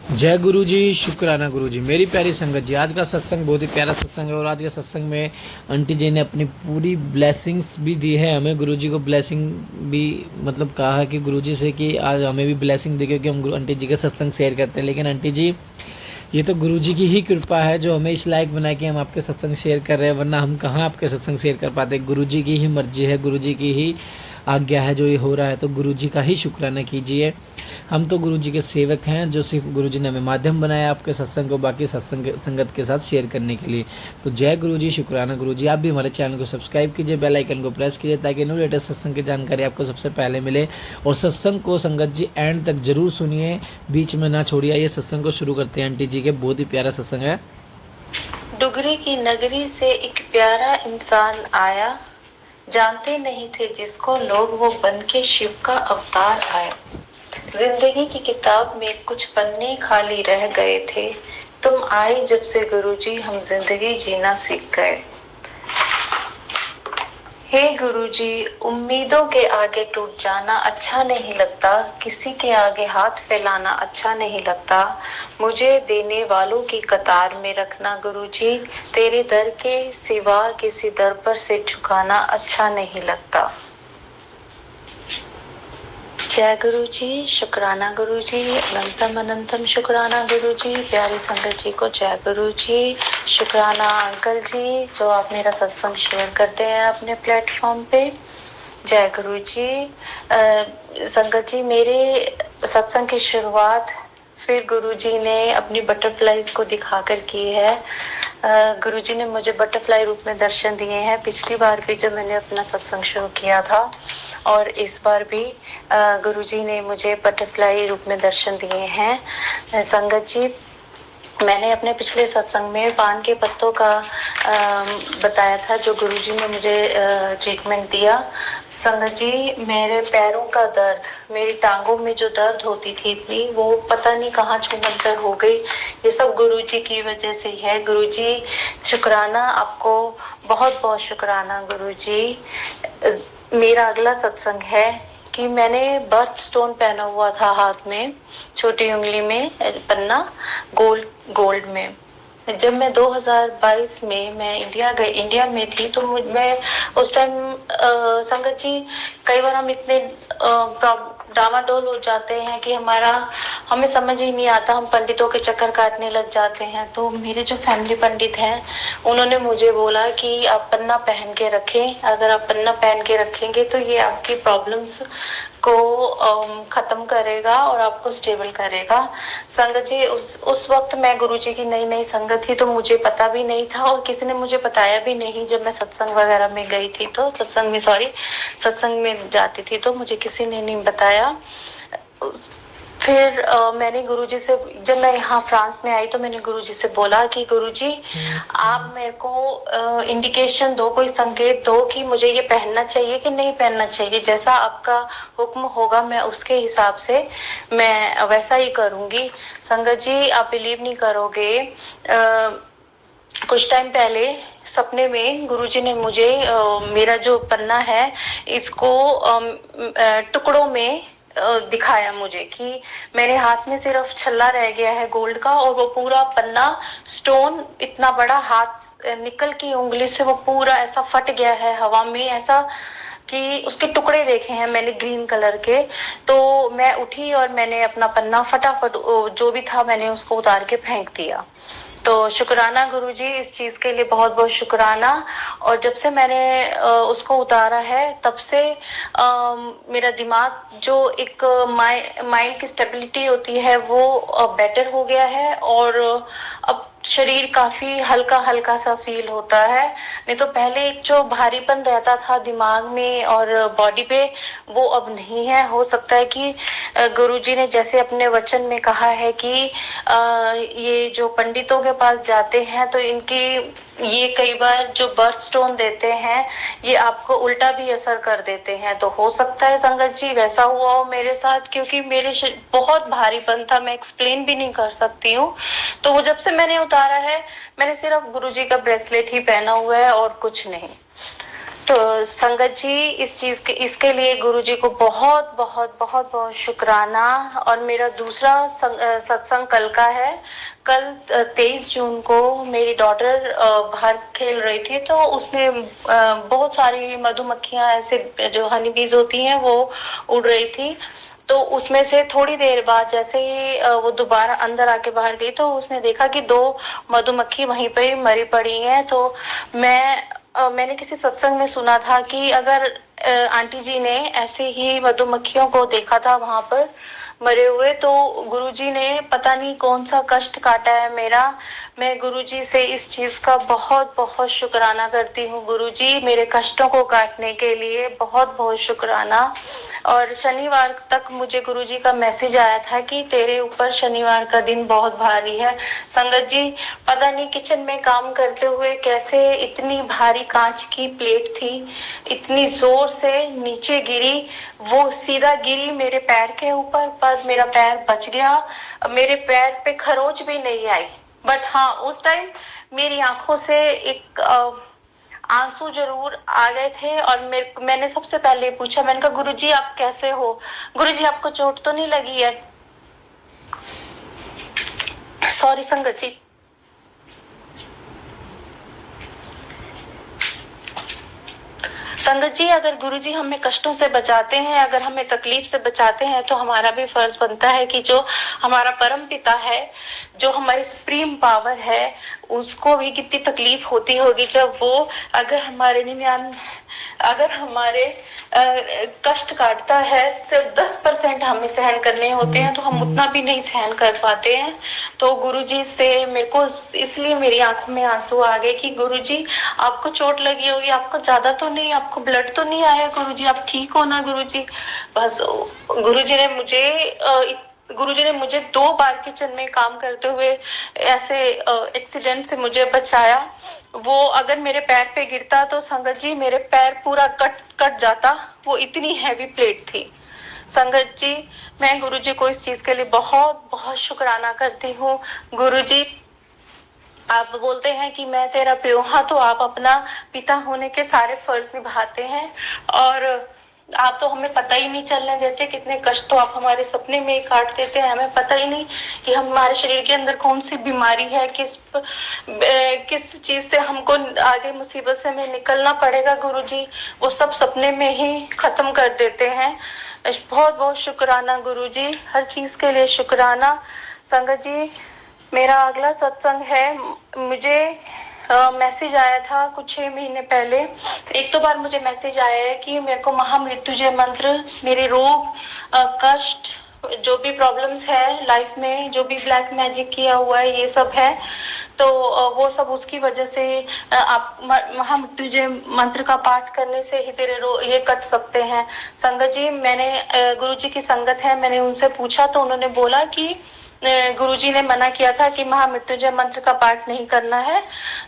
जय गुरु जी, शुक्राना गुरु जी। मेरी प्यारी संगत जी, आज का सत्संग बहुत ही प्यारा सत्संग है और आज के सत्संग में आंटी जी ने अपनी पूरी ब्लेसिंग्स भी दी है हमें। गुरु जी को ब्लेसिंग भी मतलब कहा है कि गुरु जी से कि आज हमें भी ब्लेसिंग दे, क्योंकि हम आंटी जी का सत्संग शेयर करते हैं। लेकिन आंटी जी, ये तो गुरु जी की ही कृपा है जो हमें इस लायक बना के हम आपके सत्संग शेयर कर रहे हैं, वरना हम कहाँ आपके सत्संग शेयर कर पाते। गुरु जी की ही मर्जी है, गुरु जी की ही आज्ञा है जो ये हो रहा है, तो गुरु जी का ही शुक्राना कीजिए। हम तो गुरु जी के सेवक हैं, जो सिर्फ गुरु जी ने हमें माध्यम बनाया आपके सत्संग को बाकी सत्संग संगत के साथ शेयर करने के लिए। तो जय गुरु जी, शुक्राना गुरु जी। आप भी हमारे चैनल को सब्सक्राइब कीजिए, बेल आइकन को प्रेस कीजिए, ताकि न्यू लेटेस्ट सत्संग की जानकारी आपको सबसे पहले मिले। और सत्संग को संगत जी एंड तक जरूर सुनिए, बीच में ना छोड़िए। ये सत्संग को शुरू करते हैं आंटी जी के, बहुत ही प्यारा सत्संग है। डुगरी की नगरी से एक प्यारा इंसान आया, जानते नहीं थे जिसको लोग, वो बन के शिव का अवतार आया। जिंदगी की किताब में कुछ पन्ने खाली रह गए थे, तुम आए जब से गुरुजी हम जिंदगी जीना सीख गए। हे गुरुजी, उम्मीदों के आगे टूट जाना अच्छा नहीं लगता, किसी के आगे हाथ फैलाना अच्छा नहीं लगता, मुझे देने वालों की कतार में रखना गुरुजी, तेरे दर के सिवा किसी दर पर सिर झुकाना अच्छा नहीं लगता। जय गुरु जी, शुक्राना गुरु जी, अनंतम अनंतम शुक्राना गुरु जी। प्यारी संगत जी को जय गुरु जी, शुक्राना अंकल जी जो आप मेरा सत्संग शेयर करते हैं अपने प्लेटफॉर्म पे। जय गुरु जी। संगत जी, मेरे सत्संग की शुरुआत फिर गुरुजी ने अपनी बटरफ्लाईज को दिखाकर की है। गुरुजी ने मुझे बटरफ्लाई रूप में दर्शन दिए हैं, पिछली बार भी जब मैंने अपना सत्संग शुरू किया था, और इस बार भी गुरुजी ने मुझे बटरफ्लाई रूप में दर्शन दिए हैं। संगत जी, मैंने अपने पिछले सत्संग में पान के पत्तों का बताया था, जो गुरुजी ने मुझे ट्रीटमेंट दिया। संगत जी, मेरे पैरों का दर्द, मेरी टांगों में जो दर्द होती थी इतनी, वो पता नहीं कहाँ छूमंतर हो गई। ये सब गुरुजी की वजह से है। गुरुजी, शुक्राना आपको, बहुत बहुत शुक्राना गुरुजी। मेरा अगला सत्संग है कि मैंने बर्थ स्टोन पहना हुआ था हाथ में, छोटी उंगली में पन्ना, गोल्ड में। जब मैं 2022 में मैं इंडिया में थी, तो मैं उस टाइम संगत जी, कई बार हम इतने डामाडोल हो जाते हैं कि हमें समझ ही नहीं आता, हम पंडितों के चक्कर काटने लग जाते हैं। तो मेरे जो फैमिली पंडित हैं, उन्होंने मुझे बोला कि आप पन्ना पहन के रखें, अगर आप पन्ना पहन के रखेंगे तो ये आपकी प्रॉब्लम्स को खत्म करेगा और आपको स्टेबल करेगा। संगत जी, उस वक्त मैं गुरुजी की नई नई संगत थी, तो मुझे पता भी नहीं था और किसी ने मुझे बताया भी नहीं। जब मैं सत्संग वगैरह में गई थी, तो सत्संग में जाती थी, तो मुझे किसी ने नहीं बताया। फिर मैंने गुरुजी से, जब मैं यहाँ फ्रांस में आई, तो मैंने गुरुजी से बोला कि गुरुजी, आप मेरे को इंडिकेशन दो, कोई संकेत दो कि मुझे ये पहनना चाहिए कि नहीं पहनना चाहिए। जैसा आपका हुक्म होगा, मैं उसके हिसाब से मैं वैसा ही करूंगी। संगत जी, आप बिलीव नहीं करोगे, कुछ टाइम पहले सपने में गुरुजी ने मुझे मेरा जो पन्ना है, इसको टुकड़ों में दिखाया मुझे कि मेरे हाथ में सिर्फ छल्ला रह गया है गोल्ड का, और वो पूरा पन्ना स्टोन इतना बड़ा हाथ निकल की उंगली से वो पूरा ऐसा फट गया है हवा में, ऐसा कि उसके टुकड़े देखे हैं मैंने ग्रीन कलर के। तो मैं उठी और मैंने अपना पन्ना फटाफट जो भी था मैंने उसको उतार के फेंक दिया। तो शुक्राना गुरुजी, इस चीज के लिए बहुत बहुत शुक्राना। और जब से मैंने उसको उतारा है, तब से मेरा दिमाग, जो एक माइंड की स्टेबिलिटी होती है, वो बेटर हो गया है, और अब शरीर काफी हल्का हल्का सा फील होता है। नहीं तो पहले एक जो भारीपन रहता था दिमाग में और बॉडी पे, वो अब नहीं है। हो सकता है कि गुरुजी ने जैसे अपने वचन में कहा है कि ये जो पंडितों के पास जाते हैं, तो इनकी ये कई बार जो बर्थ स्टोन देते हैं, ये आपको उल्टा भी असर कर देते हैं। तो हो सकता है संगत जी वैसा हुआ हो मेरे साथ, क्योंकि मेरे बहुत भारीपन था, मैं एक्सप्लेन भी नहीं कर सकती हूँ। तो वो जब से मैंने उतारा है, मैंने सिर्फ गुरुजी का ब्रेसलेट ही पहना हुआ है और कुछ नहीं। तो संगत जी इसके लिए गुरु जी को बहुत बहुत बहुत बहुत शुक्राना। और मेरा दूसरा सत्संग कल का है। कल 23 जून को मेरी डॉटर बाहर खेल रही थी, तो उसने बहुत सारी मधुमक्खियां ऐसे जो हनी बीज होती हैं वो उड़ रही थी। तो उसमें से थोड़ी देर बाद जैसे ही वो दोबारा अंदर आके बाहर गई, तो उसने देखा कि 2 मधुमक्खी वहीं पे मरी पड़ी हैं। तो मैंने किसी सत्संग में सुना था कि अगर आंटी जी ने ऐसे ही मधुमक्खियों को देखा था वहां पर मरे हुए, तो गुरुजी ने पता नहीं कौन सा कष्ट काटा है मेरा। मैं गुरुजी से इस चीज का बहुत बहुत शुक्राना करती हूँ। गुरुजी मेरे कष्टों को काटने के लिए बहुत बहुत शुक्राना। और शनिवार तक मुझे गुरुजी का मैसेज आया था कि तेरे ऊपर शनिवार का दिन बहुत भारी है। संगत जी, पता नहीं किचन में काम करते हुए कैसे इतनी भारी कांच की प्लेट थी, इतनी जोर से नीचे गिरी, वो सीधा गिरी मेरे पैर के ऊपर, पर मेरा पैर बच गया। मेरे पैर पे खरोच भी नहीं आई। बट हाँ, उस टाइम मेरी आंखों से एक आंसू जरूर आ गए थे। और मैंने सबसे पहले पूछा, मैंने कहा गुरुजी आप कैसे हो? गुरुजी आपको चोट तो नहीं लगी है? सॉरी संगत जी। संगत जी, अगर गुरुजी हमें कष्टों से बचाते हैं, अगर हमें तकलीफ से बचाते हैं, तो हमारा भी फर्ज बनता है कि जो हमारा परम पिता है, जो हमारी सुप्रीम पावर है, उसको भी कितनी तकलीफ होती होगी जब वो अगर हमारे कष्ट काटता है। सिर्फ 10% हमें सहन करने होते हैं, तो हम उतना भी नहीं सहन कर पाते हैं। तो गुरुजी से मेरे को इसलिए मेरी आंखों में आंसू आ गए कि गुरुजी आपको चोट लगी होगी, आपको ज्यादा तो नहीं, आपको ब्लड तो नहीं आया? गुरुजी आप ठीक हो ना गुरुजी? बस गुरुजी ने मुझे 2 बार किचन में काम करते हुए ऐसे एक्सीडेंट से मुझे बचाया। वो अगर मेरे पैर पे गिरता तो संगत जी मेरे पैर पूरा कट जाता, वो इतनी हैवी प्लेट थी। संगत जी, मैं गुरुजी को इस चीज के लिए बहुत बहुत शुक्राना करती हूँ। गुरुजी, आप बोलते हैं कि मैं तेरा प्यो, हाँ, तो आप अपना पिता होने के सारे फर्ज निभाते हैं। और आप तो हमें पता ही नहीं चलने देते, कितने कष्ट तो आप हमारे सपने में ही काट देते हैं। हमें पता ही नहीं कि हमारे शरीर के अंदर कौन सी बीमारी है, किस चीज से हमको आगे मुसीबत से हमें निकलना पड़ेगा। गुरुजी वो सब सपने में ही खत्म कर देते हैं। बहुत बहुत शुक्राना गुरुजी, हर चीज के लिए शुक्राना। संगत जी, मेरा अगला सत्संग है। मुझे मैसेज आया था कुछ 6 महीने पहले। एक तो बार मुझे मैसेज आया है कि मेरे को महामृत्युंजय मंत्र, मेरे रोग, कष्ट, जो भी प्रॉब्लम्स है लाइफ में, जो भी ब्लैक मैजिक किया हुआ है, ये सब है, तो वो सब उसकी वजह से आप महामृत्युंजय मंत्र का पाठ करने से ही तेरे ये कट सकते हैं। संगत जी, मैंने गुरुजी की संगत है, मैंने उनसे पूछा तो उन्होंने बोला कि गुरुजी ने मना किया था कि महामृत्युंजय मंत्र का पाठ नहीं करना है।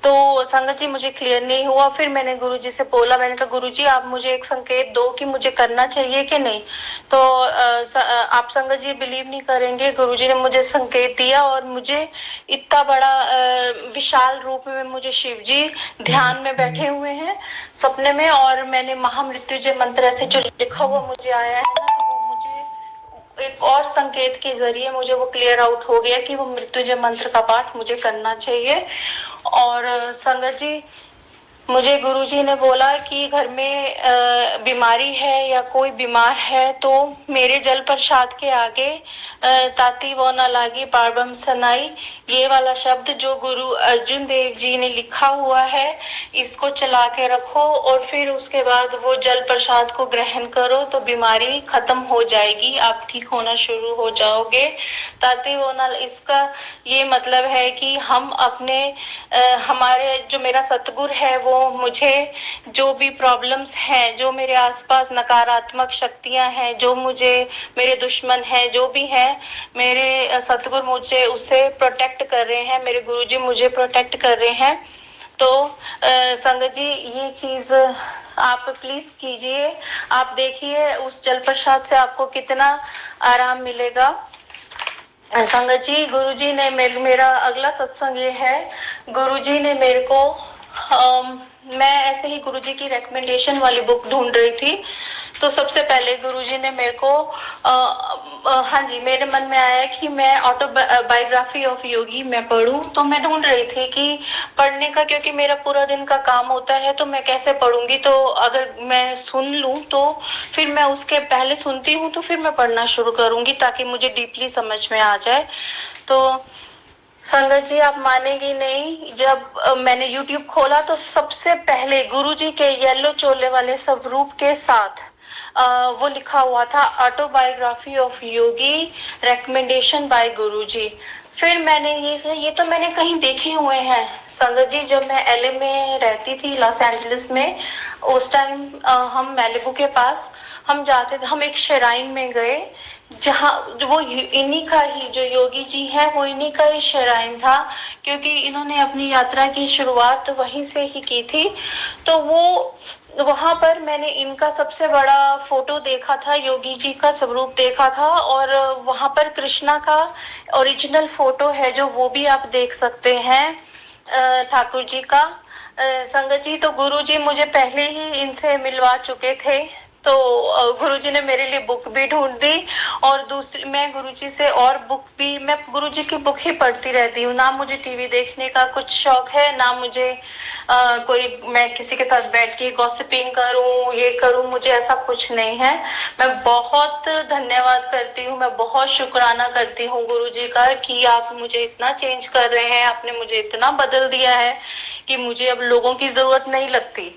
तो संगत जी मुझे क्लियर नहीं हुआ। फिर मैंने गुरुजी से बोला, मैंने कहा गुरुजी आप मुझे एक संकेत दो कि मुझे करना चाहिए कि नहीं। तो आप संगत जी बिलीव नहीं करेंगे, गुरुजी ने मुझे संकेत दिया और मुझे इतना बड़ा विशाल रूप में मुझे शिव जी ध्यान में बैठे हुए हैं सपने में, और मैंने महामृत्युंजय मंत्र ऐसे जो लिखा हुआ मुझे आया है ना, तो वो मुझे एक और संकेत के जरिए मुझे वो क्लियर आउट हो गया कि वो मृत्युंजय मंत्र का पाठ मुझे करना चाहिए। और संगत जी, मुझे गुरुजी ने बोला कि घर में बीमारी है या कोई बीमार है तो मेरे जल प्रसाद के आगे ताती वो न लागी पारब्रह्म सनाई, ये वाला शब्द जो गुरु अर्जुन देव जी ने लिखा हुआ है, इसको चला के रखो और फिर उसके बाद वो जल प्रसाद को ग्रहण करो तो बीमारी खत्म हो जाएगी, आप ठीक होना शुरू हो जाओगे। ताती वो न, इसका ये मतलब है कि हम अपने हमारे जो मेरा सतगुरु है वो मुझे जो भी प्रॉब्लम्स हैं, जो मेरे आसपास नकारात्मक शक्तियां हैं, जो मुझे मेरे दुश्मन हैं, जो भी हैं, मेरे सतगुरु मुझे उससे प्रोटेक्ट कर रहे हैं, मेरे गुरुजी मुझे प्रोटेक्ट कर रहे हैं। तो संगत जी, ये चीज आप प्लीज कीजिए। आप देखिए उस जल प्रसाद से आपको कितना आराम मिलेगा। संगत जी, गुरुजी ने मेरा अगला सत्संग ये है, गुरुजी ने मेरे को मैं ऐसे ही गुरुजी की रिकमेंडेशन वाली बुक ढूंढ रही थी, तो सबसे पहले गुरुजी ने मेरे को हाँ जी, मेरे मन में आया कि मैं ऑटोबायोग्राफी ऑफ योगी मैं पढूं। तो मैं ढूंढ रही थी कि पढ़ने का, क्योंकि मेरा पूरा दिन का काम होता है तो मैं कैसे पढ़ूंगी। तो अगर मैं सुन लूं तो फिर मैं उसके पहले सुनती हूँ तो फिर मैं पढ़ना शुरू करूंगी, ताकि मुझे डीपली समझ में आ जाए। तो संगत जी, आप मानेगी नहीं, जब मैंने YouTube खोला तो सबसे पहले गुरुजी के येलो चोले वाले स्वरूप के साथ वो लिखा हुआ था, autobiography of Yogi, recommendation by Guruji. फिर मैंने ये तो मैंने कहीं देखे हुए हैं संगत जी। जब मैं LA में रहती थी, लॉस एंजलिस में, उस टाइम हम मैलिबू के पास हम जाते थे, हम एक श्राइन में गए जहाँ वो इन्हीं का ही, जो योगी जी है वो इन्हीं का ही श्राइन था, क्योंकि इन्होंने अपनी यात्रा की शुरुआत वहीं से ही की थी। तो वो वहां पर मैंने इनका सबसे बड़ा फोटो देखा था, योगी जी का स्वरूप देखा था, और वहां पर कृष्णा का ओरिजिनल फोटो है जो वो भी आप देख सकते हैं, ठाकुर जी का। संगत जी, तो गुरु जी मुझे पहले ही इनसे मिलवा चुके थे, तो गुरुजी ने मेरे लिए बुक भी ढूंढ दी, और दूसरी मैं गुरुजी से और बुक भी, मैं गुरुजी की बुक ही पढ़ती रहती हूँ। ना मुझे टीवी देखने का कुछ शौक है, ना मुझे कोई, मैं किसी के साथ बैठ के गॉसिपिंग करूं, ये करूं, मुझे ऐसा कुछ नहीं है। मैं बहुत धन्यवाद करती हूँ, मैं बहुत शुक्राना करती हूँ गुरुजी का कि आप मुझे इतना चेंज कर रहे हैं, आपने मुझे इतना बदल दिया है कि मुझे अब लोगों की जरूरत नहीं लगती।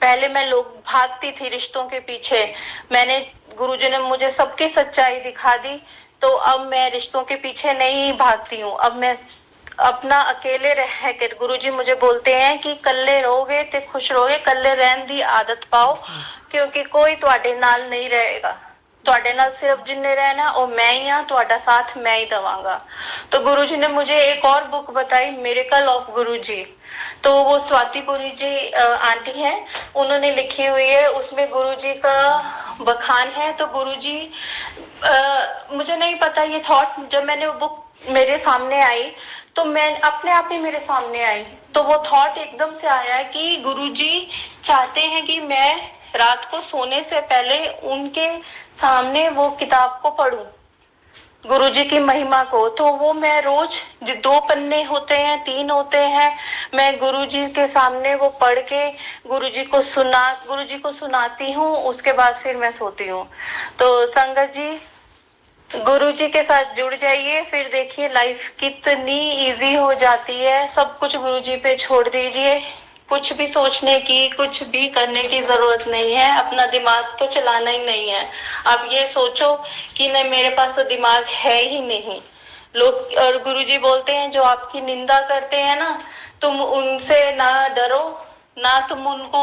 पहले मैं लोग भागती थी रिश्तों के पीछे, मैंने, गुरुजी ने मुझे सबकी सच्चाई दिखा दी, तो अब मैं रिश्तों के पीछे नहीं भागती हूँ। अब मैं अपना अकेले रह कर, गुरुजी मुझे बोलते हैं कि कल्ले रहोगे ते खुश रहोगे, कल्ले रहन दी आदत पाओ, क्योंकि कोई तुहाडे नाल नहीं रहेगा। ਤੁਹਾਡੇ ਨਾਲ सिर्फ जिन्ने रहना और मैं ही हाँ, ਤੁਹਾਡਾ साथ मैं ही दवांगा। तो गुरुजी ने मुझे एक और बुक बताई, मिरेकल ऑफ गुरुजी। तो वो स्वातिपुरी जी आंटी हैं, उन्होंने लिखी हुई है, उसमें गुरुजी का बखान है। तो गुरुजी, मुझे नहीं पता ये थॉट, जब मैंने वो बुक मेरे सामने आई तो मैं अपने आप ही मेरे सामने आई, तो वो थॉट एकदम से आया कि गुरुजी चाहते हैं कि मैं रात को सोने से पहले उनके सामने वो किताब को पढूं, गुरुजी की महिमा को। तो वो मैं रोज 2 पन्ने होते हैं, 3 होते हैं, मैं गुरुजी के सामने वो पढ़ के गुरुजी को सुनाती हूँ, उसके बाद फिर मैं सोती हूँ। तो संगत जी, गुरुजी के साथ जुड़ जाइए, फिर देखिए लाइफ कितनी इजी हो जाती है। सब कुछ गुरुजी पे छोड़ दीजिए, कुछ भी सोचने की, कुछ भी करने की जरूरत नहीं है, अपना दिमाग तो चलाना ही नहीं है। आप ये सोचो कि नहीं, मेरे पास तो दिमाग है ही नहीं। लोग, और गुरुजी बोलते हैं जो आपकी निंदा करते हैं ना, तुम उनसे ना डरो, ना तुम उनको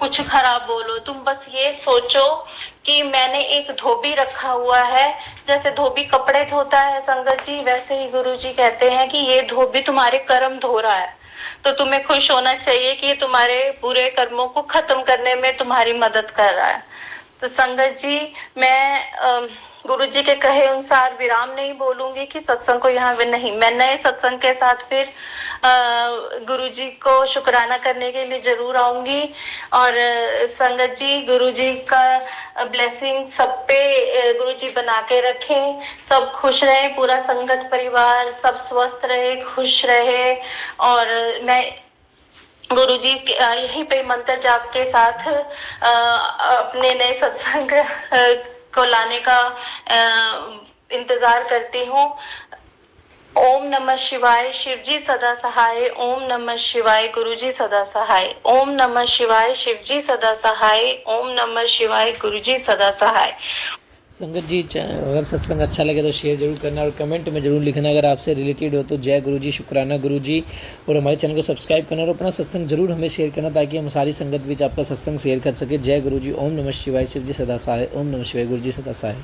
कुछ खराब बोलो, तुम बस ये सोचो कि मैंने एक धोबी रखा हुआ है, जैसे धोबी कपड़े धोता है संगत जी, वैसे ही गुरुजी कहते हैं कि ये धोबी तुम्हारे कर्म धो रहा है, तो तुम्हें खुश होना चाहिए कि ये तुम्हारे बुरे कर्मों को खत्म करने में तुम्हारी मदद कर रहा है। तो संगत जी, मैं गुरुजी के कहे अनुसार विराम नहीं बोलूंगी कि सत्संग को यहाँ नहीं, मैं नए सत्संग के साथ फिर गुरुजी को शुक्राना करने के लिए जरूर आऊंगी। और संगत जी, गुरुजी का ब्लेसिंग सब पे गुरुजी बना के रखें, सब खुश रहे, पूरा संगत परिवार सब स्वस्थ रहे, खुश रहे। और मैं गुरुजी यहीं पे मंत्र जाप के साथ अपने नए सत्संग को लाने का इंतजार करती हूँ। ओम नमः शिवाय, शिवजी सदा सहाय। ओम नमः शिवाय, गुरुजी सदा सहाय। ओम नमः शिवाय, शिवजी सदा सहाय। ओम नमः शिवाय, गुरुजी सदा सहाय। संगत जी, अगर सत्संग अच्छा लगे तो शेयर जरूर करना और कमेंट में जरूर लिखना अगर आपसे रिलेटेड हो तो। जय गुरुजी, शुक्राना गुरुजी। और हमारे चैनल को सब्सक्राइब करना और अपना सत्संग जरूर हमें शेयर करना, ताकि हम सारी संगत बीच आपका सत्संग शेयर कर सके। जय गुरुजी। ओम नमः शिवाय, शिवजी सदा सहाय। ओम नमः शिवाय, गुरुजी सदा सहाय।